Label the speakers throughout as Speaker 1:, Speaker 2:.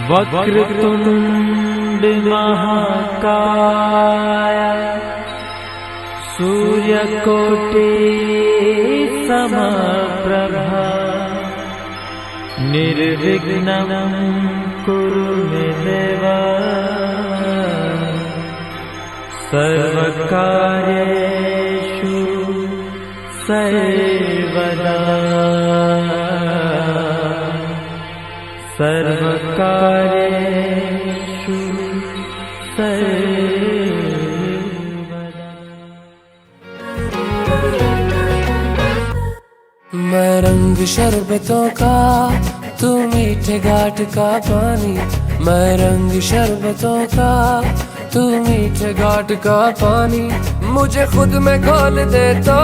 Speaker 1: वक्रतुंड महाकाय सूर्यकोटि समप्रभा निर्विघ्नं कुरु मे देव सर्वकार्येषु सर्वदा सर्वकार्येषु सर्वदा।
Speaker 2: मैं रंग शरबतों का, तू मीठे घाट का पानी। मैं रंग शरबतों का, तू मीठे घाट का पानी। मुझे खुद में घोल दे तो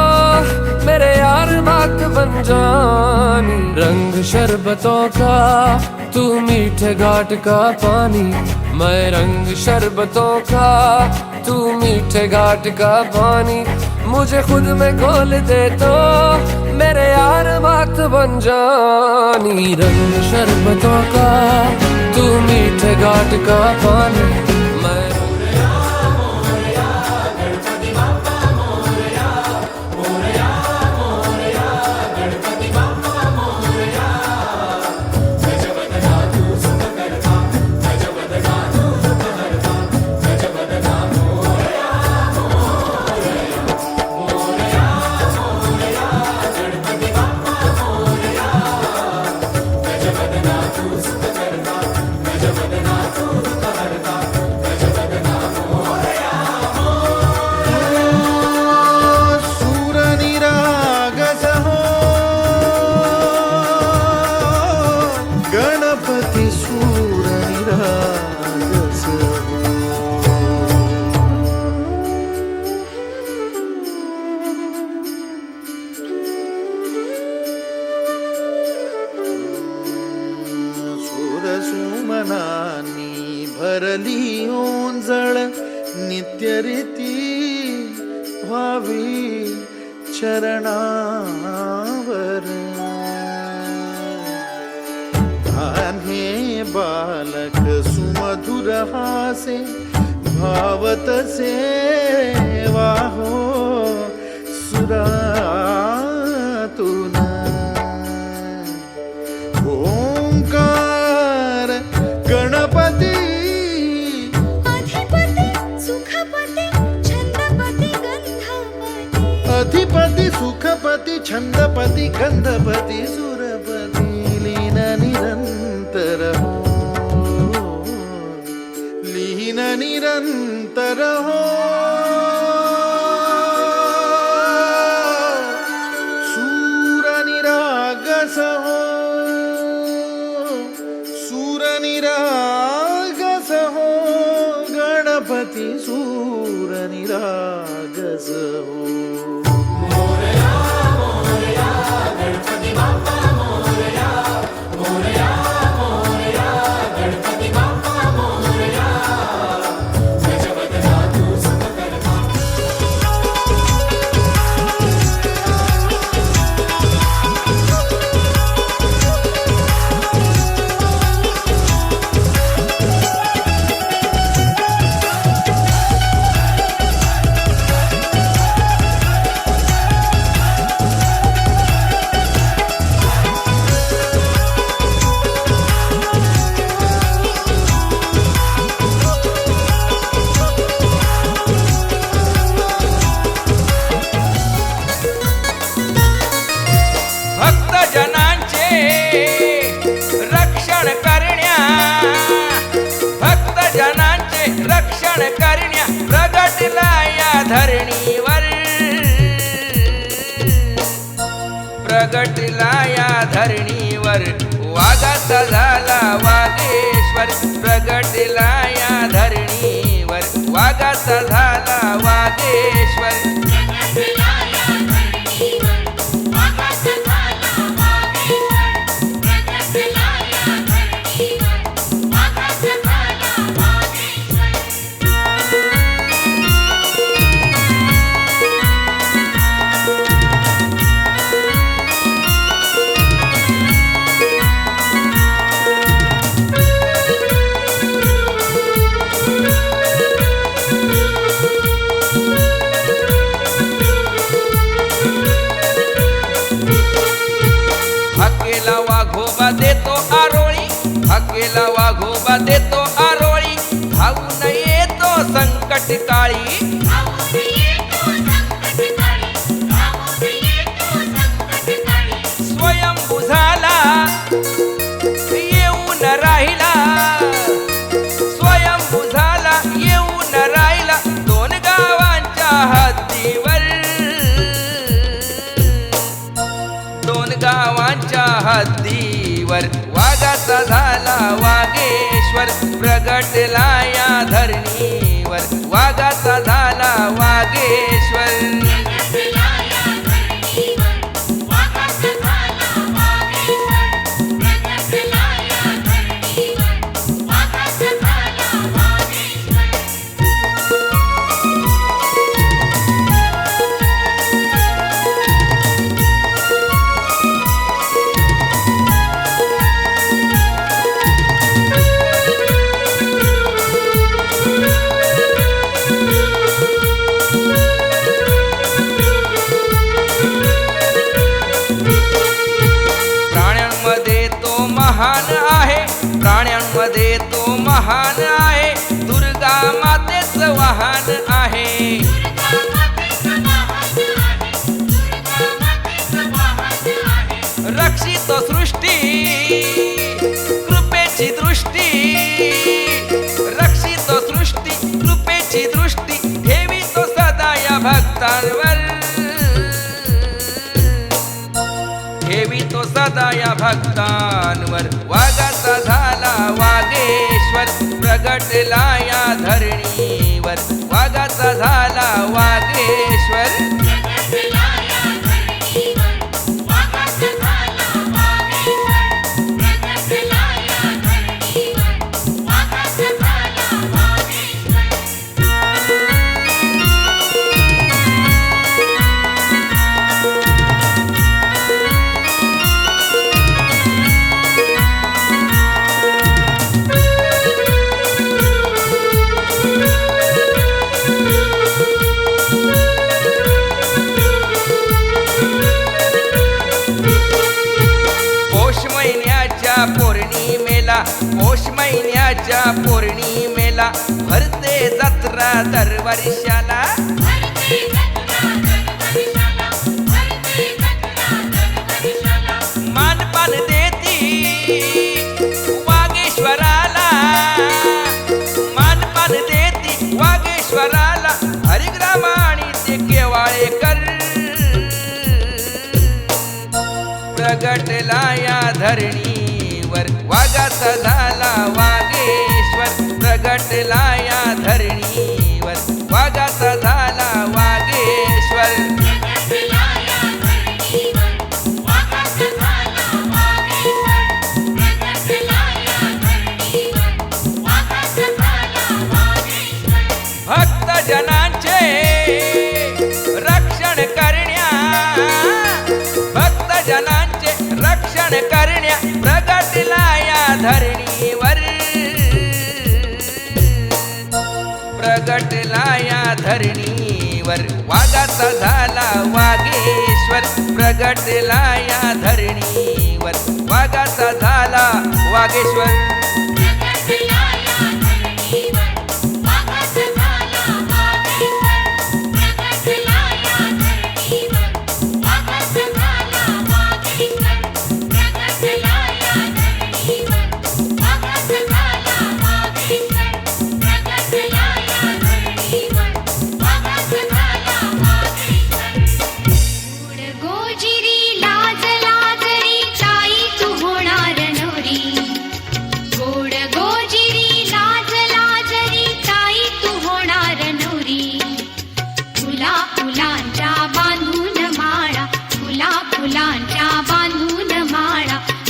Speaker 2: मेरे यार बात बन जानी। रंग शरबतों का, तू मीठे घाट का पानी। मैं रंग शरबतों का, तू मीठे घाट का पानी। मुझे खुद में घोल दे तो मेरे यार बात बन जानी। रंग शरबतों का, तू मीठे घाट का पानी। मैं
Speaker 3: सुमनानी भरली ओंजळ नित्य रीती व्हावी चरणावर। हे बालक सुमधुर हासे भावतसे वाहो सुरातून। ओंकार गणपती
Speaker 4: अधिपती सुखपती छंदपती गंधपती।
Speaker 3: अधिपती सुखपती छंदपती गंधपती सुरपती लीन निरंतर हो। लीन निरंतर हो। सूर निरागस हो। सूर निरागस हो। गणपती सूर निरागस हो।
Speaker 5: रक्षण करण्या प्रगटला या धरणीवर। प्रगटला या धरणीवर वागाचा झाला वागेश्वर। प्रगटला या धरणीवर वागाचा झाला वागेश्वर। वाघोबा देतो आरोळी, हाकेला वाघोबा देतो आरोळी, धावून येतो संकट काळी. स्वयंभू झाला येऊन राहिला, स्वयंभू झाला येऊन राहिला, दोन गावांच्या हद्दीवर, दोन गावांच्या हद्दीवर. वाघाचा झाला वागेश्वर, प्रगटला या धरणीवर. वाघाचा झाला वागेश्वर. महान आहे, प्राण्यांमध्ये तो महान आहे, दुर्गा मातेच वाहन आहे. रक्षितो सृष्टी कृपेची दृष्टी, रक्षितो सृष्टी कृपेची दृष्टी, ठेवितो सदा या भक्तांवर, ठेवितो सदा या भक्तांवर. वाघाचा झाला वागेश्वर, प्रगटला या धरणीवर. वाघाचा झाला वागेश्वर. पौष महिन्याच्या पौर्णिमेला भरते जत्रा दरवर्षाला. मानपान देती वागेश्वराला, मानपान देती वागेश्वराला, हरिग्राम आणि ते केवाळेकर. प्रगटला या धरणीवर. वाघाचा झाला वागेश्वर, प्रगटला या धरणीवर. वाघाचा झाला वागेश्वर. भक्त जनांचे रक्षण करण्या, भक्त जनांचे रक्षण करण्या, प्रगटला या धरणीवर. प्रगटला या धरणीवर. वाघाचा झाला वागेश्वर, प्रगटला या धरणीवर. वाघाचा झाला वागेश्वर.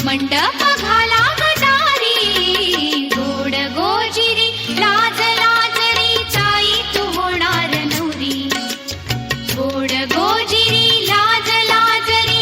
Speaker 4: मंडप घाला गटारी, गोड गोजिरी लाज लाजरी, चाई तू होणार नवरी. गोड गोजिरी लाज लाजरी,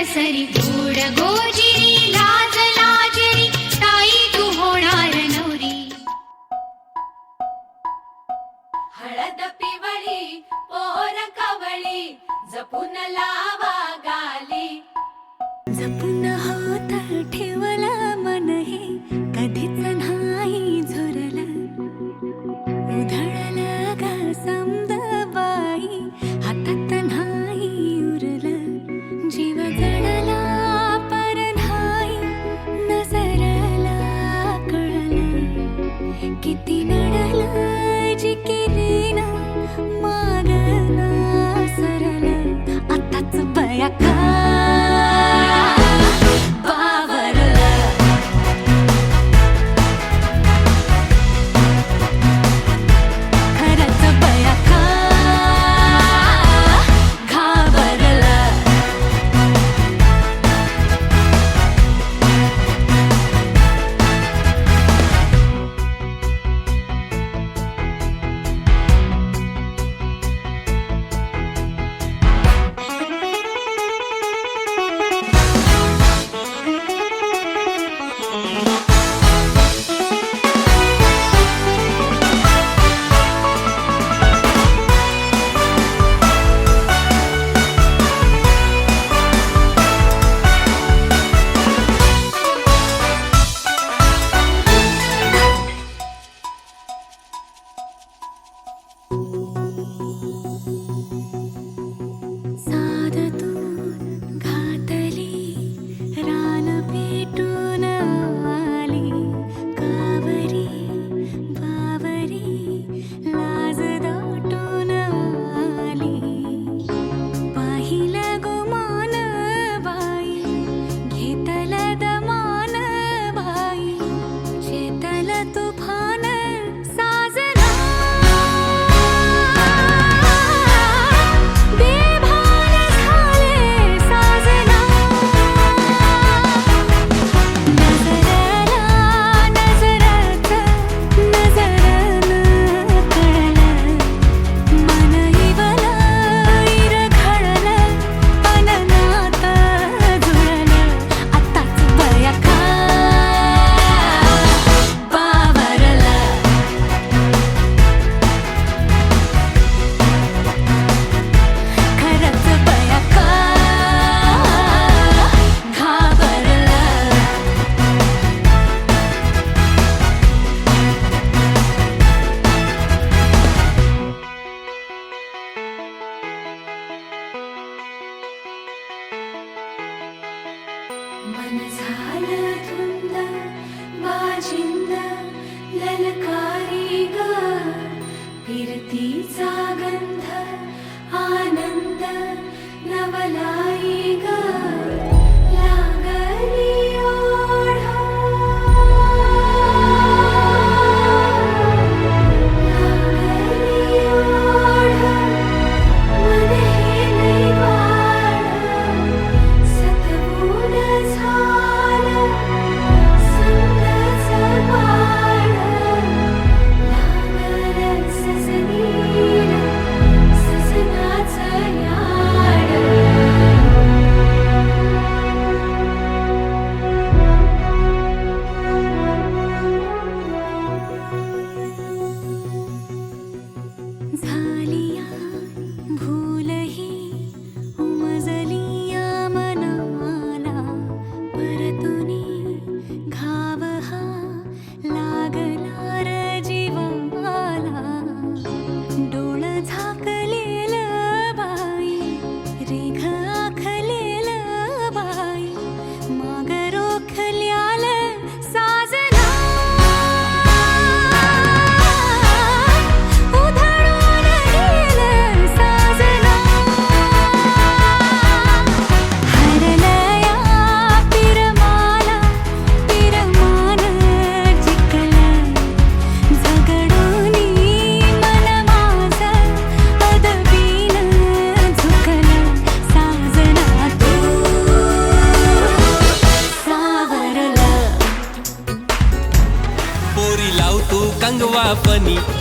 Speaker 4: सरी गोड गोजिरी लाज लाजरी ताई तू होणार नवरी.
Speaker 6: हळद पिवळी पोर कवळी जपून लावा गाली.
Speaker 7: जपून होत ठेवला मन हे कधीच नाही झुरला. उधळला गा समद बाई हातात नाही उरला. जीव जडला पर नाही नजरला कळला. किती नडला जी केली ना मागना सरला. आताच बया का
Speaker 6: मन झालं धुंद बाजिंद ललकारी ग. फिरतीचा गंध आनंद नवलाई ग. लागली ओढ लागली ओढ मन हे निवाड. सतबूड झालं समजाच बाळ. लागलं सजनीला सजनाचं याड.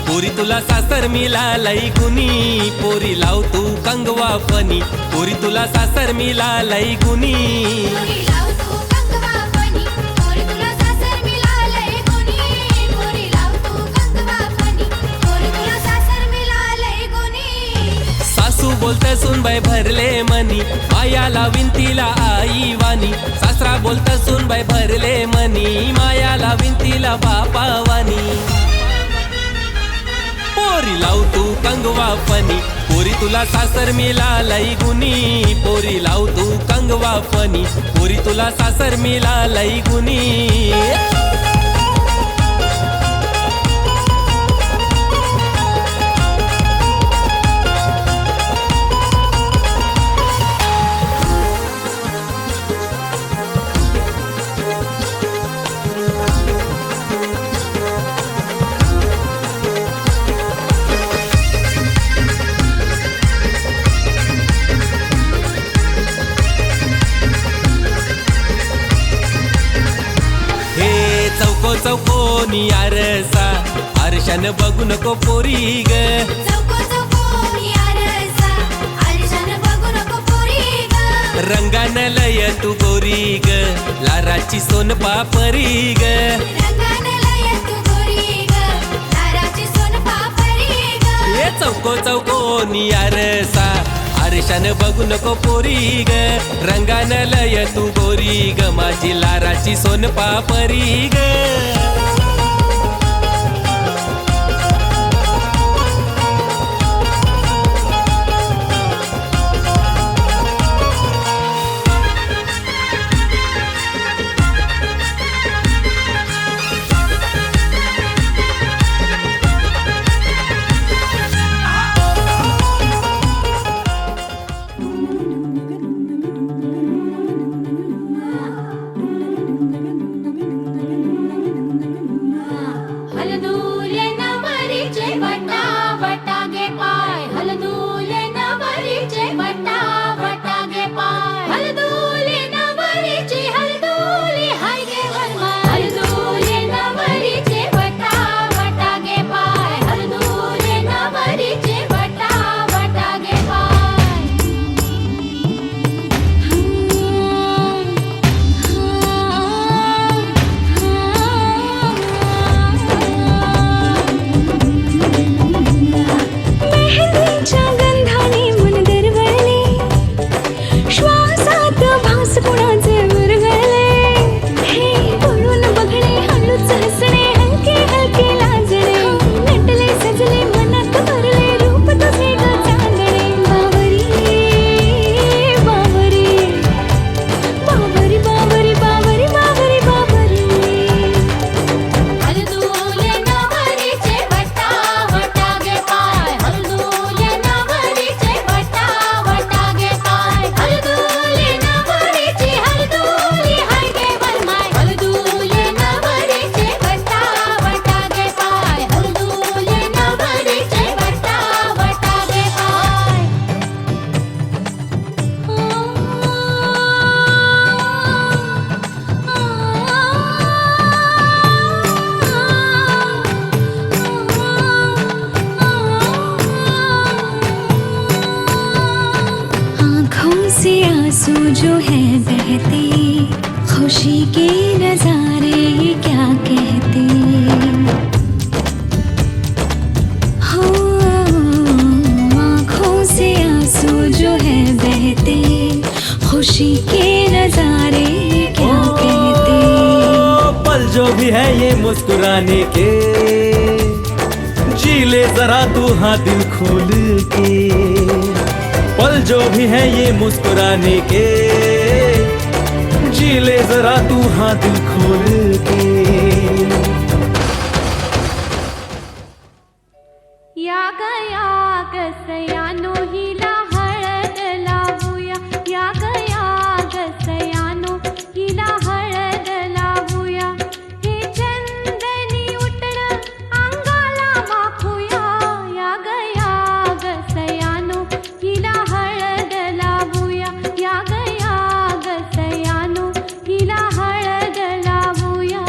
Speaker 2: पोरी तुला सासर मिळालंय गुनी पोरी लाव तू कंगवा फनी पोरी तुला सासर मिळालंय गुनी
Speaker 4: पोरी लाव तू कंगवा फनी पोरी तुला सासर मिळालंय गुनी पोरी लाव तू कंगवा फनी पोरी तुला सासर मिळालंय गुनी
Speaker 2: सासू बोलते सुनबाई भरले मनी माया लावीन तिला आई वाणी सासरा बोलते सुनबाई भरले मनी माया लावीन तिला बापा वाणी पोरी लाव तू कंगवा फनी पोरी तुला सासर मिळालंय गुनी पोरी लाव तू कंगवा फनी पोरी तुला सासर मिळालंय गुनी चौकोनी आरसा आरशान बघू नको पोरी ग
Speaker 4: चौको चौकोनी आरसा आरशान बघू नको पोरी ग
Speaker 2: रंगान लय तू गोरी ग लाराची सोन पापरी ग
Speaker 4: रंगान लय तू गोरी ग लाराची सोन पापरी ग
Speaker 2: हे चौकोनी आरसा आरशान बघू नको पोरी ग रंगान लय तू गोरी ग माझी लाराची सोन पापरी ग
Speaker 4: हलदूले नवरीचे वटा वटा गे पाय हलदूले नवरीचे वटा वटा गे पाय हलदूले नवरीचे हलदूले हाय गे वरमाय हलदूले नवरीचे वटा वटा गे पाय हलदूले नवरीचे वटा वटा गे
Speaker 7: मेहंदीच्या गंधाने मन दरवळले श्वासात भास कुणाचे विरघळले हे पळून बघणे हळूच हसणे हलके हलके लाजणे नटले सजले मनात भरले रूप तुझे ग चांदणे बावरी बावरी बावरी बावरी बावरी बावरी बावरी
Speaker 4: हलदूले नवरीचे वटा वटा गे पाय हलदूले नवरीचे वटा वटा गे पाय हलदूले नवरीचे हलदूले हाय गे वरमाय हलदूले नवरीचे वटा वटा गे पाय हलदूले नवरीचे वटा वटा गे पाय
Speaker 7: आँखों से आंसू जो है बहते खुशी के नजारे ये क्या कहते हो आँखों से आंसू जो है बहते खुशी के नजारे ये क्या कहते
Speaker 1: पल जो भी है ये मुस्कुराने के जी ले जरा तू हाँ दिल खोल के पल जो भी है ये मुस्कुराने के जी ले जरा तू हाँ दिल खोल के
Speaker 6: या गया गसयानो हिला हळद लावूया या गया गसयानो हिला हळद लावूया हे चंदनी उठण अंगाला माखूया या गया गसयानो हिला हळद लावूया या गया गसयानो हिला हळद लावूया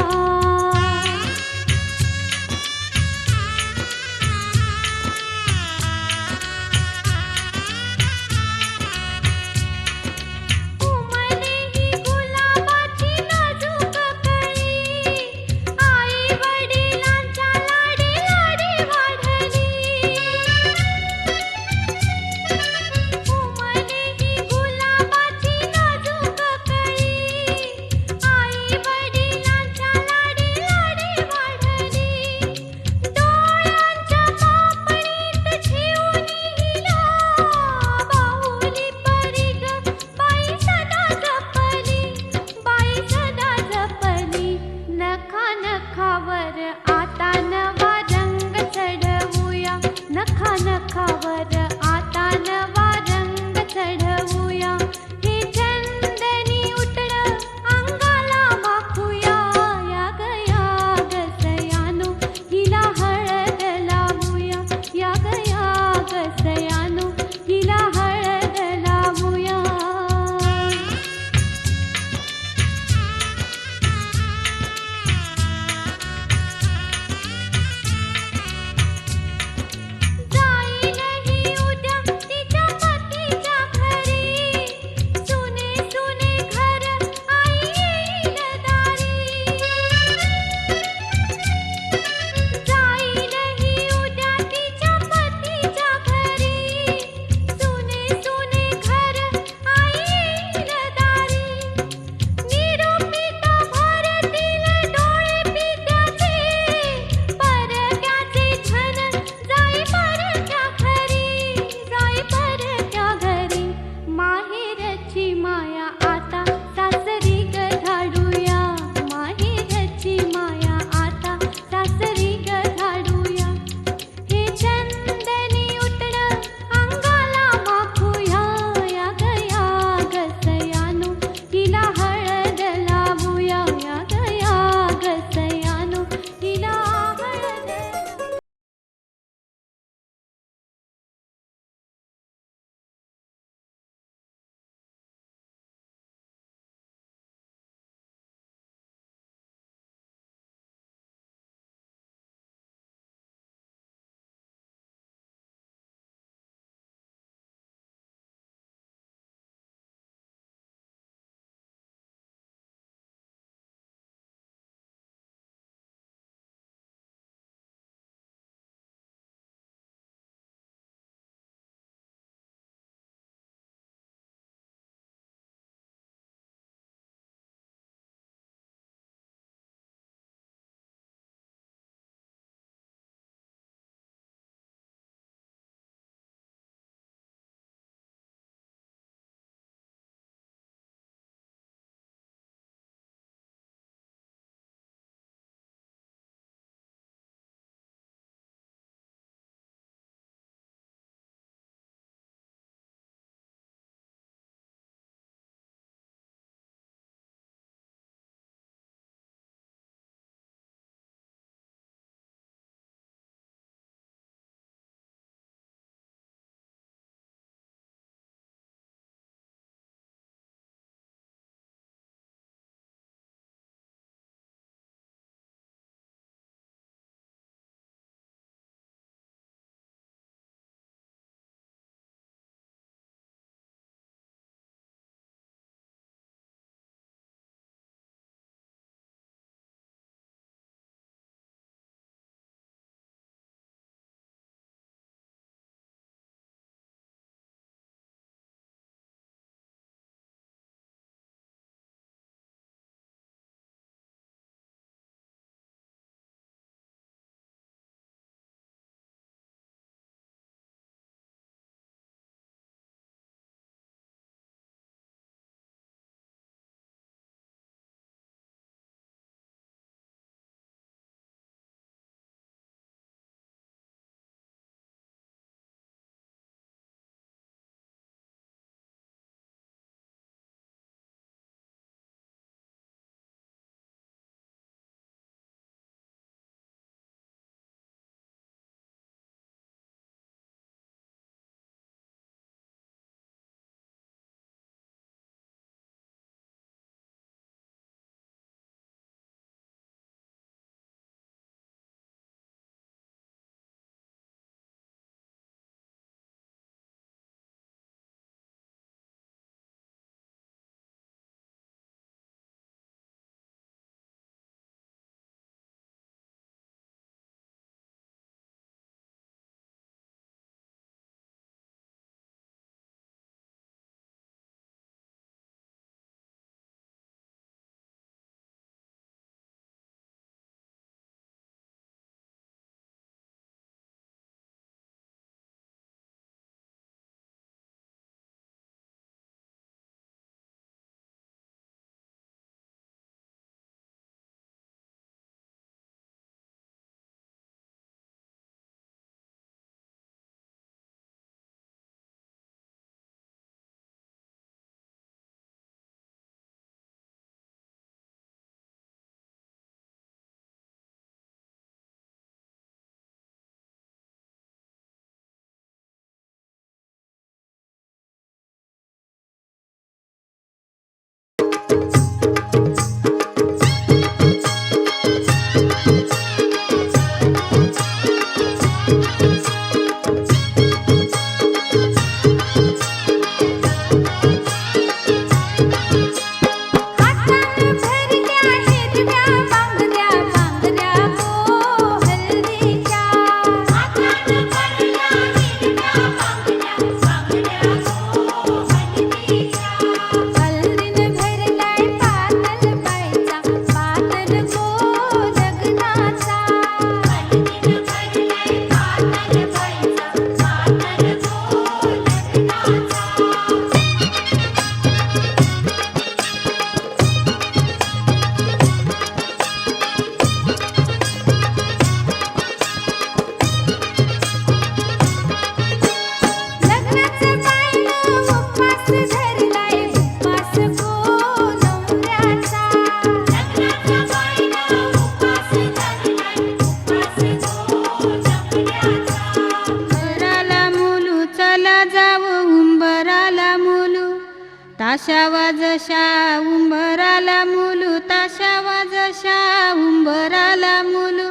Speaker 8: ताशावा जशा उंबराला मुलू, ताशावा जशा उंबराला मुलू,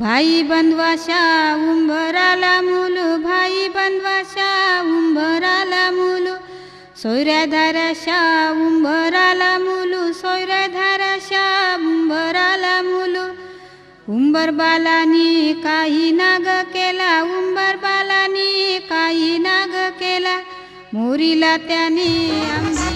Speaker 8: भाई बंधवाशा उंबराला मुलू, भाई बंधवाशा उंबराला मुलू, सोयऱ्या धाराशा उंबराला मुलू, सोयऱ्या धाराशा उंबराला मुलू, उंबर बालानी काही नाग केला, उंबर बालानी काही नाग केला, मोरीला त्याने आंबी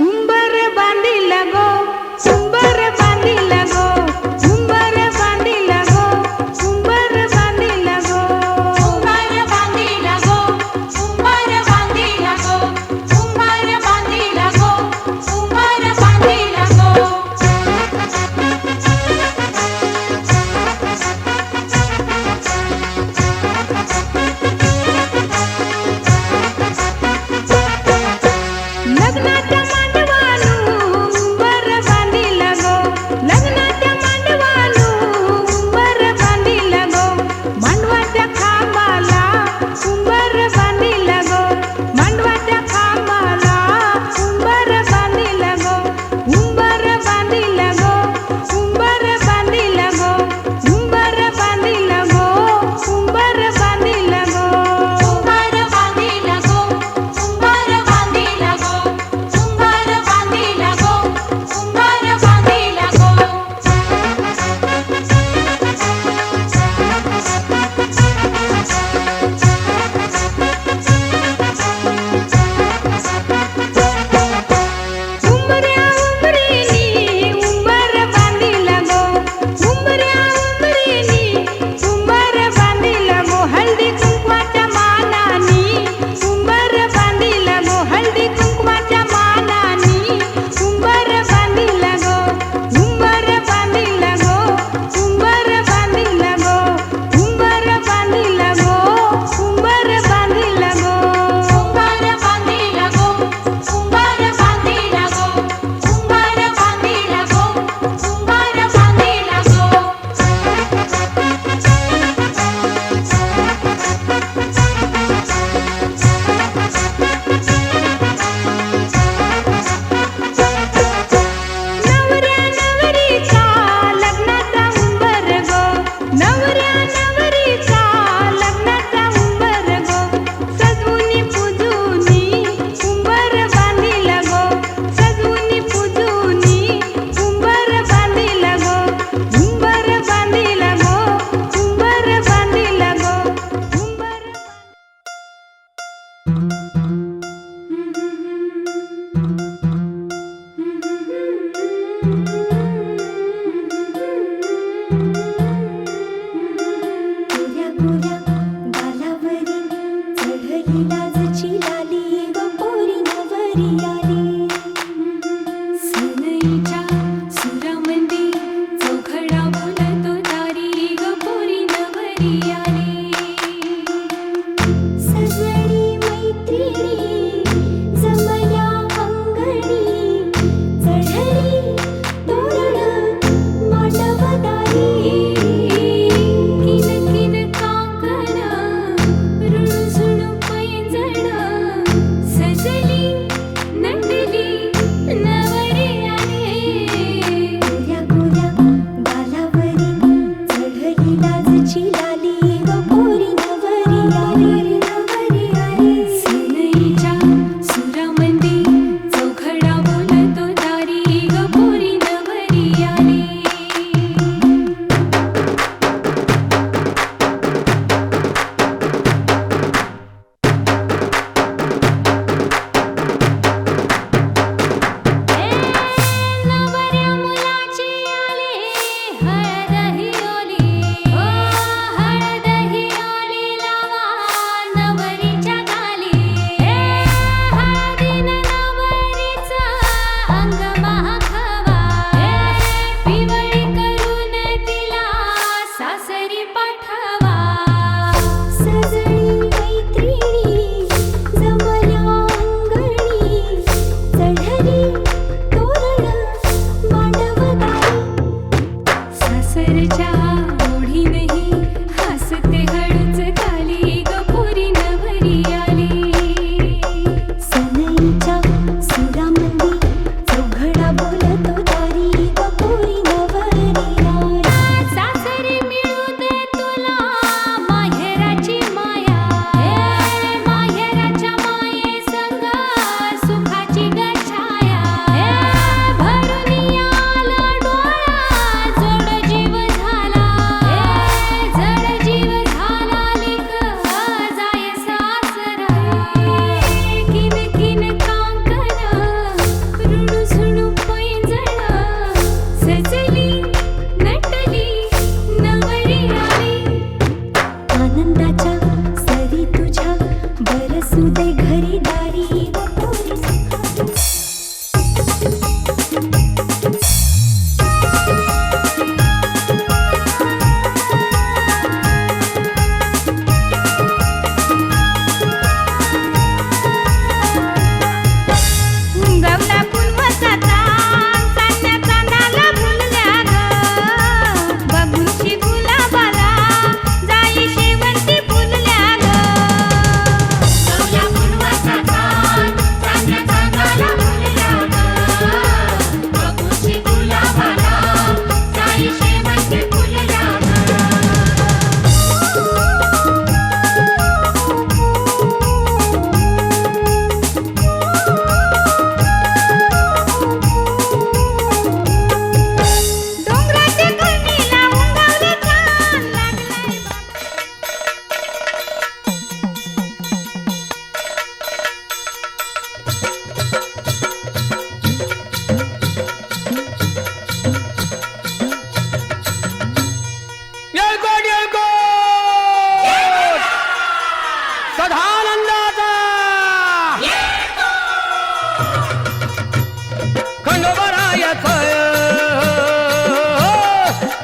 Speaker 8: उंबर बांधिला गो, उंबर बांधिला गो, उंबर बांधिला गो, उंबर बांधिला गो, उंबर बांधिला गो, उंबर बांधिला गो, उंबर बांधिला गो, उंबर बांधिला गो. लग्नाच्या मांडवालू उंबर बांधिला गो, लग्नाच्या मांडवालू उंबर बांधिला गो, मांडवाच्या खांबाला उंबर बांधिला गो, मांडवाच्या खांबाला उंबर बांधिला गो, उंबर बांधिला गो, उंबर बांधिला गो, उंबर बांधिला गो, उंबर बांधिला गो, उंबर बांधिला गो, उंबर बांधिला गो, उंबर बांधिला गो, उंबर बांधिला गो. उंबऱ्या उंबरीनी उंबर बांधिला गो, उंबऱ्या उंबरीनी उंबर बांधिला गो, हळदी कुंकवाच्या मानानी उंबर बांधिला गो, हळदी कुंकवाच्या मानानी उंबर बांधिला गो, उंबर बांधिला गो, उंबर बांधिला गो, उंबर बांधिला गो, उंबर बांधिला गो, उंबर बांधिला गो, उंबर बांधिला गो, उंबर बांधिला गो, उंबर बांधिला गो. नवऱ्या नवरीचा लग्नाचा उंबर गो, नवऱ्या नवरीचा लग्नाचा उंबर गो, सजवुनी पूजुनी उंबर बांधिला गो, सजवुनी पूजुनी उंबर बांधिला गो, उंबर बांधिला गो, उंबर बांधिला गो, उंबर.
Speaker 7: गोऱ्या गोऱ्या गालावरी चढली लाजची लाली ग पोरी नवरी आली, सनईच्या सुरामंदी चौघडा बोलतो तारी ग पोरी नवरी आली, सजनी मैत्रिणी जमल्या अंगणी, चढली तोरण मांडवदारी, किन किन काकण रुणझुण पैंजण, सजली नटली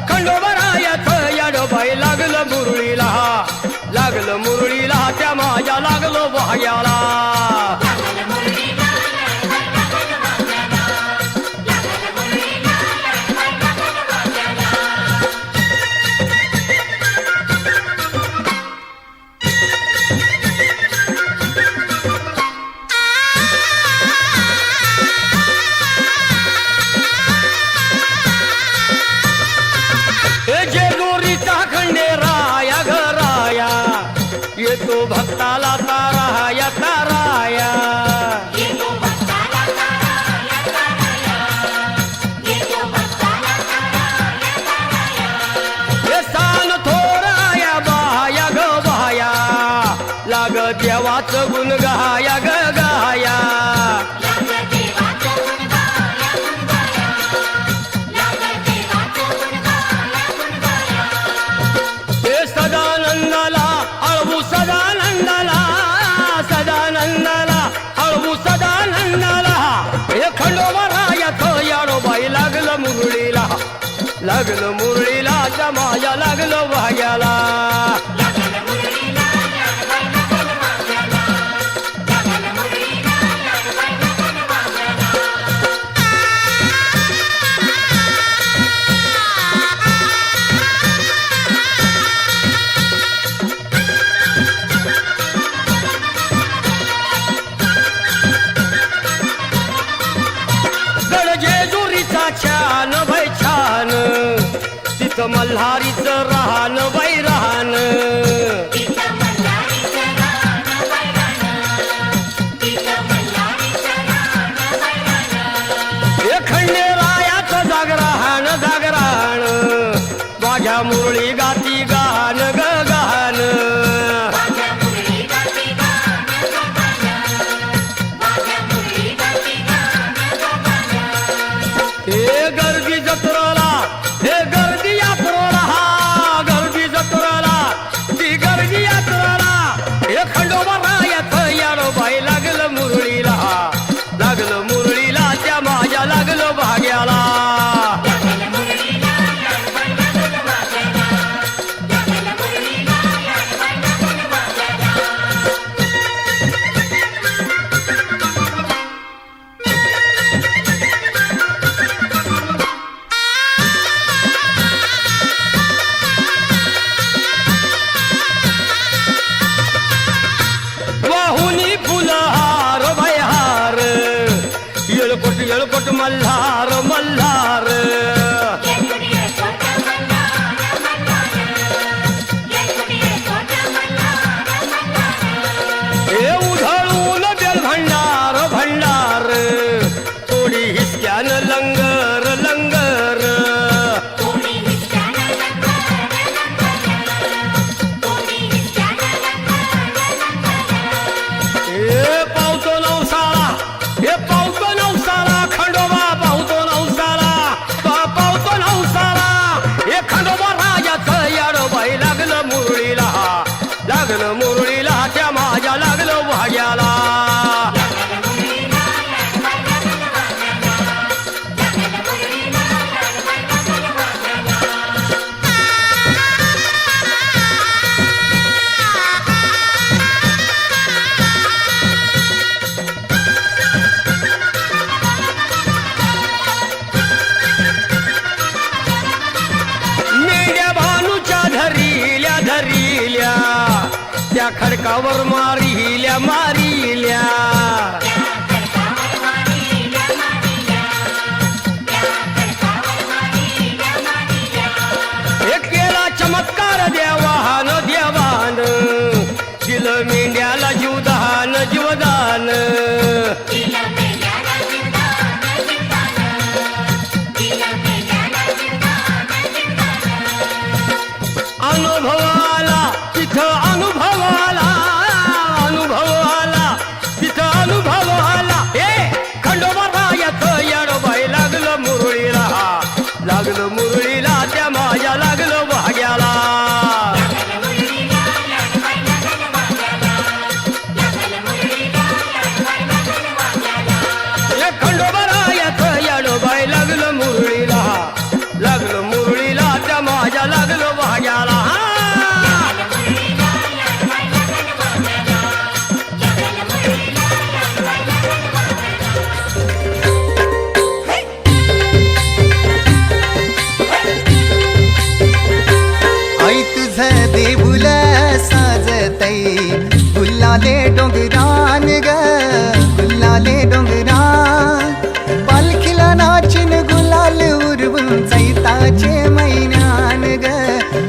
Speaker 9: खंडोबरायाचं याडोबाई लागलं मुरळीला, लागलं मुरळीला त्या माझ्या लागलो भाग्याला. जेजुरीचा खंडेराया घराया येतो भक्ताला ताराया ताराया. हे सान थोराया बाया ग बाया लाग देवाचं गुण गाया ग गाया. सदानंदाला अळवू सदानंदाला, सदानंदाला अळवू सदानंदाला. हे खंडोबरायाचं याडोबाई लागलं मुरळीला, लागलं मुरळीला त्या माझ्या लागलं भाग्याला. छान बाई छान तिथं मल्हारीचं राहन बाई राहन. हे खंडेरायाचं जागरण जागरण माझ्या मुरळी गाती गान ग गान. हे गर्दी जत्रेला, हे गर्दी यात्रेला, हा गर्दी जत्रेला, ती गर्दी यात्रेला. हे खंडोबरायाचं याडोबाई लागलं मुरळीला, लागलं मुरळीला त्या माझ्या लागलं भाग्याला. वाहुनी फुलहार भयहार येळकोट येळकोट मल्हार मल्हार. हे उधळून बेल भंडार भंडार थोडी हिसक्यान लंगर लंगर. हे पावतो नवसाला, हे पावतो नवसाला खंडोबा पावतो नवसाला, पावतो नवसाला. हे खंडोबरायाचं याडोबाई लागलं मुरळीला, लागलं मुरळीला त्या माझ्या लागलं भाग्याला. मेंढ्या भानूच्या धरिल्या धरिल्या त्या खडकावर मारिल्या मारिल्या. हे केला चमत्कार देवान देवान दिलं मेंढ्याला जीवदान जीवदान. अनुभव आला तिथं अनुभव आला, अनुभव आला तिथं
Speaker 10: गुल्लाले डोंगरान ग गुल्लाले डोंगरान पालखीला नाचिन गुलाल उरवून चैताचे महिन्यान ग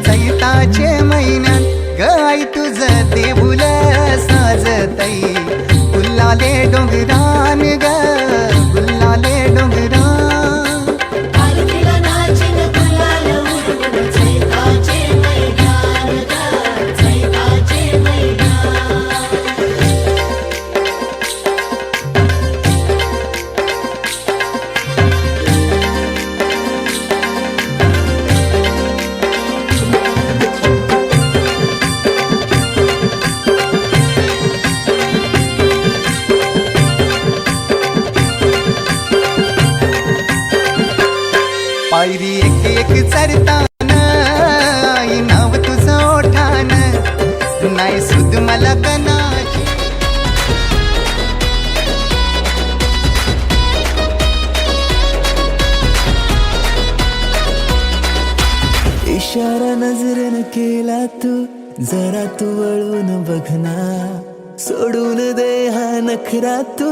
Speaker 10: चैताचे महिन्यान ग आई तुझं देऊळ साजतई गुल्लाले डोंगरान ग गुल्लाले डोंगरान
Speaker 4: पालखीला नाचिन गुलाल उडवून चैताचे मैदान ग चैताचे मैदान
Speaker 10: पायरी एक एक चरतान आई नाव तुझं ओठान नाही सुद मला कनाची
Speaker 1: इशारा नजरेनं केला तू जरा तू वळून बघना सोडून दे हा नखरा तू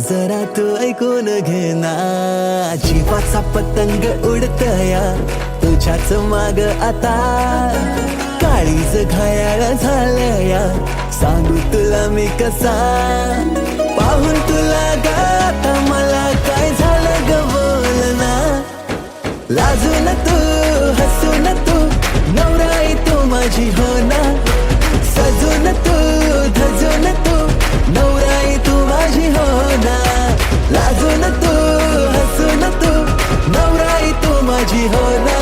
Speaker 1: जरा तू ऐकून घेना जीवाचा पतंग उडतया तुझ्याच माग आता काळीज घायाळ झालया सांगू तुला मी कसा पाहून तुला ग आता मला काय झालं ग बोलना लाजून तू हसून तू नवराई तू माझी हो ना सजून तू धजून तू नवराई तू माझी हो ना लाजून तू हसून तू नवराई तू माझी हो ना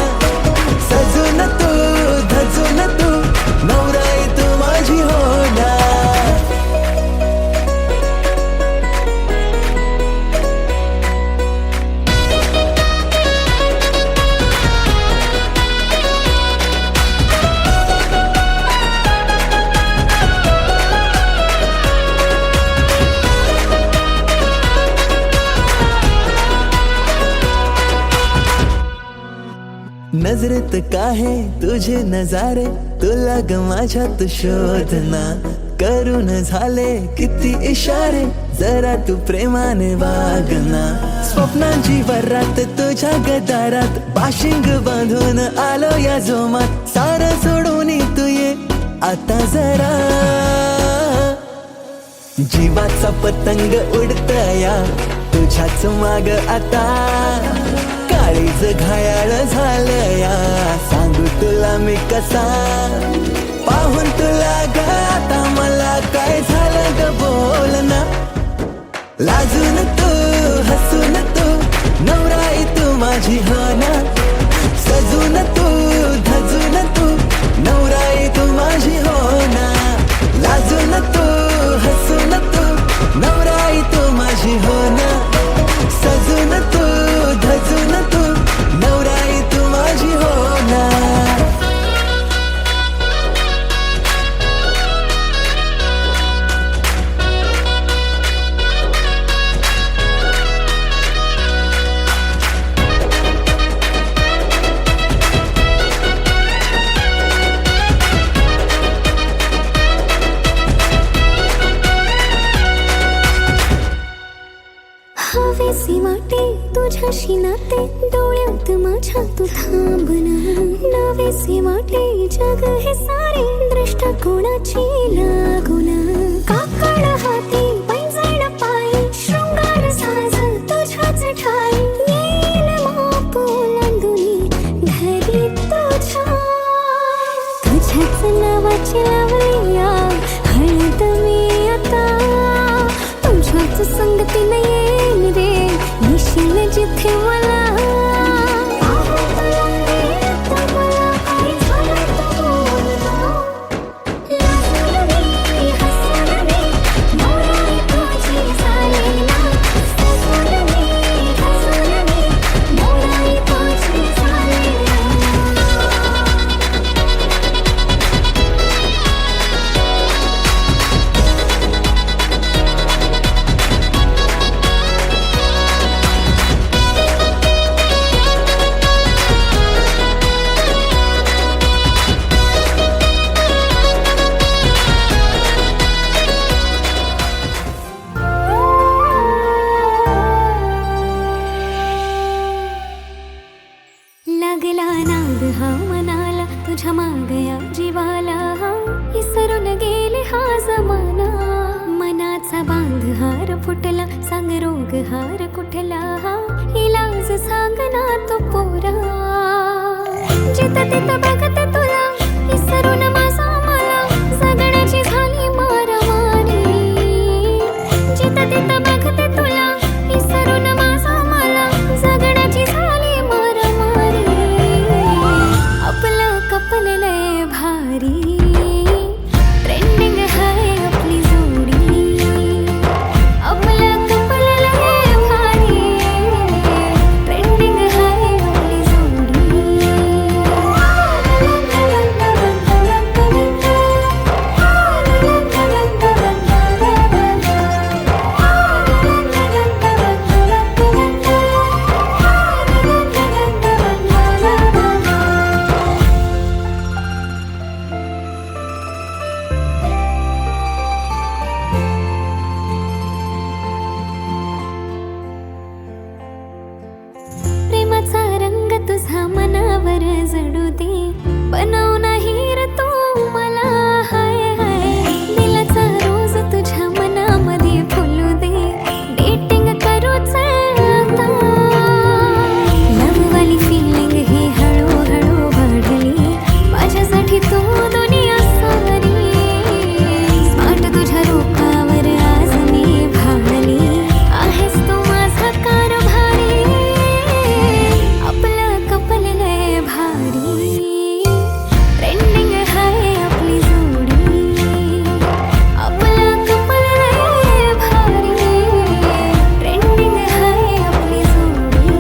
Speaker 1: सजून तू धजून तू नवराई तू माझी हो ना नजरेत काहे तुझे नजारे तुला ग माझ्यात शोधना करून झाले किती इशारे जरा तू प्रेमाने वागना स्वप्नांची वरात तुझ्या गदारात बाशिंग बांधून आलो या जोमात सारं सोडून तू ये आता जरा जीवाचा पतंग उडतया तुझ्याच माग आता काळीज घायाळ झालया सांगू तुला मी कसा पाहून तुला ग आता मला काय झालं ग बोलना लाजून तू हसून तू नवराई तू माझी हो ना सजून तू धजून तू नवराई तू माझी हो ना लाजून तू हसून तू नवराई तू माझी हो ना सजून तू धजून तू नवराई तू माझी हो ना
Speaker 7: हवेसे वाटे तुझ्याशी नाते डोळ्यात माझ्या तू थांबना नवेसे वाटे जग हे सारे दृष्टिकोनाची लागुना काकड हाती पैंजण पायी शृंगार साज तुझ्याच ठाई येईल माप ओलांडुनी घरी तुझ्याच नावाची लावली हळद मी आता तुझ्याच संगतीने येईन रे येशील जिथे मला नवरा कसा बांध हार फुटला सांग रोग हार कुठला इलाज सांग ना तो पोरा जिथं तिथं बघते तुला विसरून माझा मला जगण्याची झाली मारामारी जिथं तिथं बघते तुला विसरून माझा मला जगण्याची झाली मारामारी आपलं कपल लय भारी ट्रेंडिंग आहे आपली जोडी आपलं कपल लय भारी ट्रेंडिंग आहे आपली प्रेमाचा रंग तुझा मनावर जडू दे बनव नाही रे तू मला हाय हाय दिलाचा रोज तुझ्या मनामध्ये फुलू दे डेटिंग करू चल आता लववाली फिलिंग ही हळूहळू वाढली माझ्यासाठी तू दुनिया सारी स्मार्ट तुझ्या रूपावर आज मी भावली आहेस तू माझा कारभारी आपलं कपल लय भारी ट्रेंडिंग आहे आपली जोडी आपलं कपल लय भारी ट्रेंडिंग आहे आपली जोडी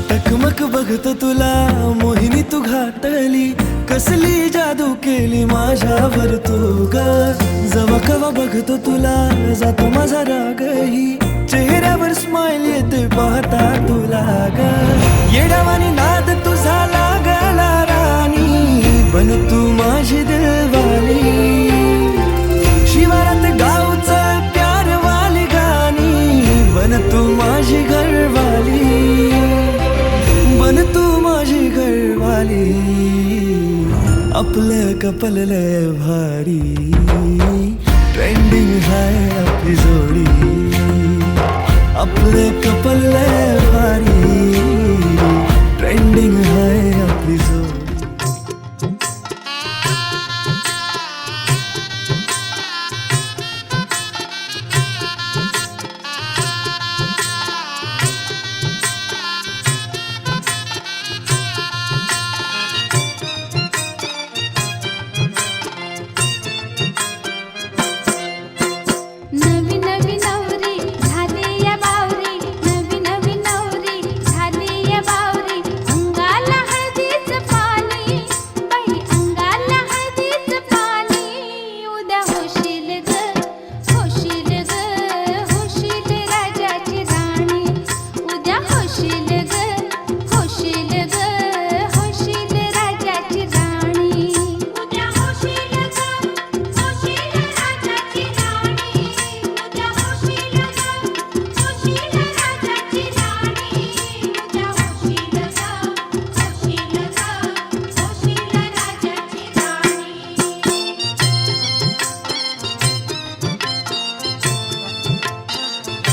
Speaker 1: टकमक बघतो तुला मोहिनी तू घातली कसली जादू केली माझ्यावर तू ग जवा कवा बघतो तुला जातो माझा रागही चेहऱ्यावर स्माइल येते पाहता तुला ग येडावानी नाद तुझा लागला राणी बन तू माझी दिलवाली शिवारात गावचं प्यारवाली गाणी बन तू माझी घरवाली बन तू माझी घरवाली आपलं कपल लय भारी ट्रेंडिंग आहे आपली जोडी आपलं कपल लय